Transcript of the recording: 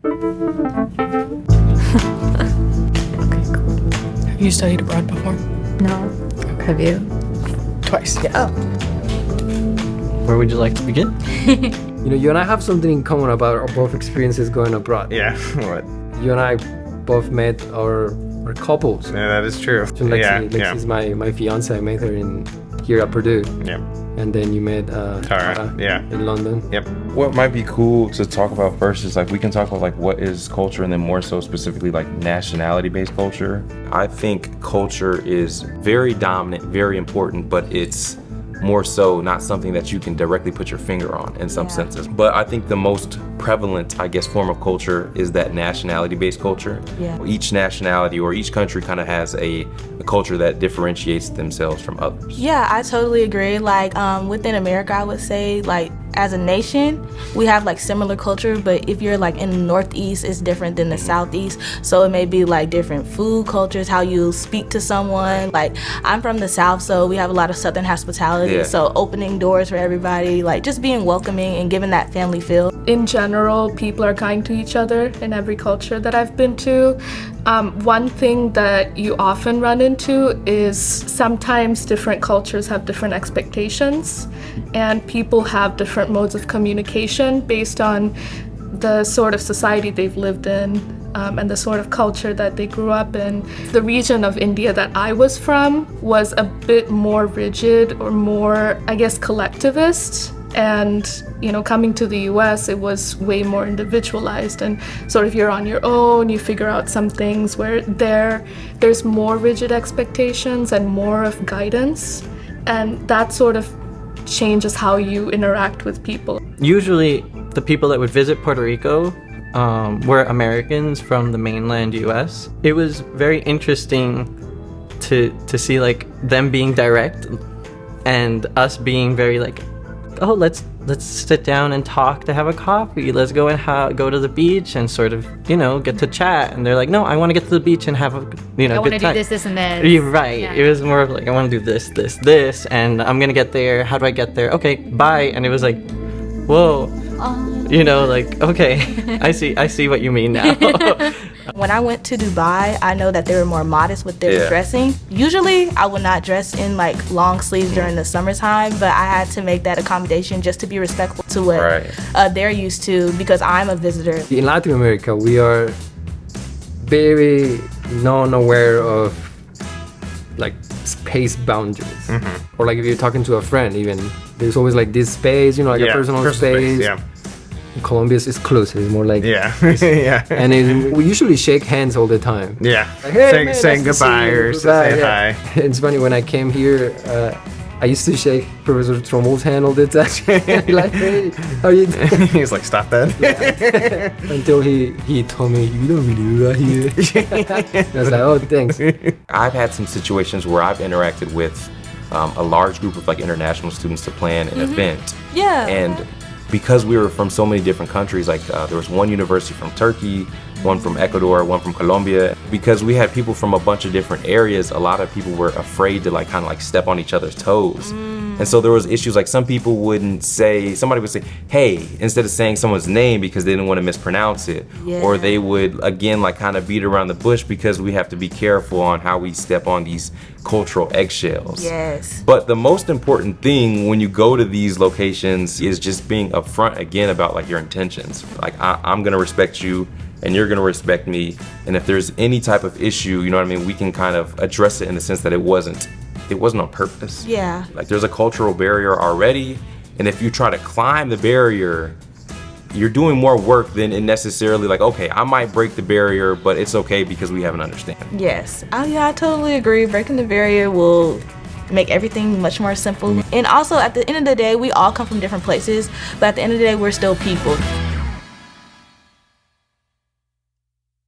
Okay, cool. Have you studied abroad before? No. Have you? Twice. Yeah. Oh. Where would you like to begin? You know, you and I have something in common about our both experiences going abroad. Yeah, what? You and I both met our couples. Yeah, that is true. So Lexi's my fiance. I met her here at Purdue. Yeah. And then you met Tara, yeah. in London. Yep. What might be cool to talk about first is like we can talk about like what is culture and then more so specifically like nationality-based culture. I think culture is very dominant, very important, but it's more so not something that you can directly put your finger on in some senses. But I think the most prevalent, I guess, form of culture is that nationality-based culture. Yeah. Each nationality or each country kind of has a culture that differentiates themselves from others. Yeah, I totally agree. Like within America, I would say like as a nation, we have like similar culture, but if you're like in the Northeast, it's different than the Southeast. So it may be like different food cultures, how you speak to someone. Like I'm from the South, so we have a lot of Southern hospitality. Yeah. So opening doors for everybody, like just being welcoming and giving that family feel. In general, people are kind to each other in every culture that I've been to. One thing that you often run into is sometimes different cultures have different expectations, and people have different modes of communication based on the sort of society they've lived in and the sort of culture that they grew up in. The region of India that I was from was a bit more rigid or more, I guess, collectivist. And, you know, coming to the US, it was way more individualized and sort of you're on your own, you figure out some things where there's more rigid expectations and more of guidance. And that sort of changes how you interact with people. Usually, the people that would visit Puerto Rico were Americans from the mainland US. It was very interesting to see like them being direct and us being very like, oh, let's sit down and talk to have a coffee. Let's go and go to the beach and sort of, you know, get to chat. And they're like, no, I want to get to the beach and have a, you know, I good want to time. do this, and this. You're right. Yeah. It was more of like, I want to do this, and I'm gonna get there. How do I get there? Okay, bye. And it was like, whoa, you know, like, okay, I see what you mean now. When I went to Dubai, I know that they were more modest with their dressing. Usually, I would not dress in like long sleeves during the summertime, but I had to make that accommodation just to be respectful to what they're used to because I'm a visitor. In Latin America, we are very non-aware of like space boundaries. Or like if you're talking to a friend, even there's always like this space, you know, like a personal space. Yeah. In Colombia, it's closer. It's more like Yeah. Yeah. And we usually shake hands all the time. Yeah. Like, hey, saying man, saying nice to goodbye see you. or Goodbye, saying yeah. hi. It's funny, when I came here, I used to shake Professor Trommel's hand all the time. Like, hey, how you doing? He's like, stop that. Until he told me, you don't really do that here. I was like, oh, thanks. I've had some situations where I've interacted with a large group of like international students to plan an event. Yeah. And because we were from so many different countries, like there was one university from Turkey, one from Ecuador, one from Colombia. Because we had people from a bunch of different areas, a lot of people were afraid to like kind of like step on each other's toes. And so there was issues like somebody would say, hey, instead of saying someone's name because they didn't want to mispronounce it. Yeah. Or they would, again, like kind of beat around the bush because we have to be careful on how we step on these cultural eggshells. Yes. But the most important thing when you go to these locations is just being upfront again about like your intentions. Like I'm gonna respect you and you're gonna respect me. And if there's any type of issue, you know what I mean, we can kind of address it in the sense that it wasn't on purpose. Yeah. Like there's a cultural barrier already, and if you try to climb the barrier, you're doing more work than it necessarily like, okay, I might break the barrier, but it's okay because we have an understanding. Yes. I totally agree. Breaking the barrier will make everything much more simple. And also, at the end of the day, we all come from different places, but at the end of the day, we're still people.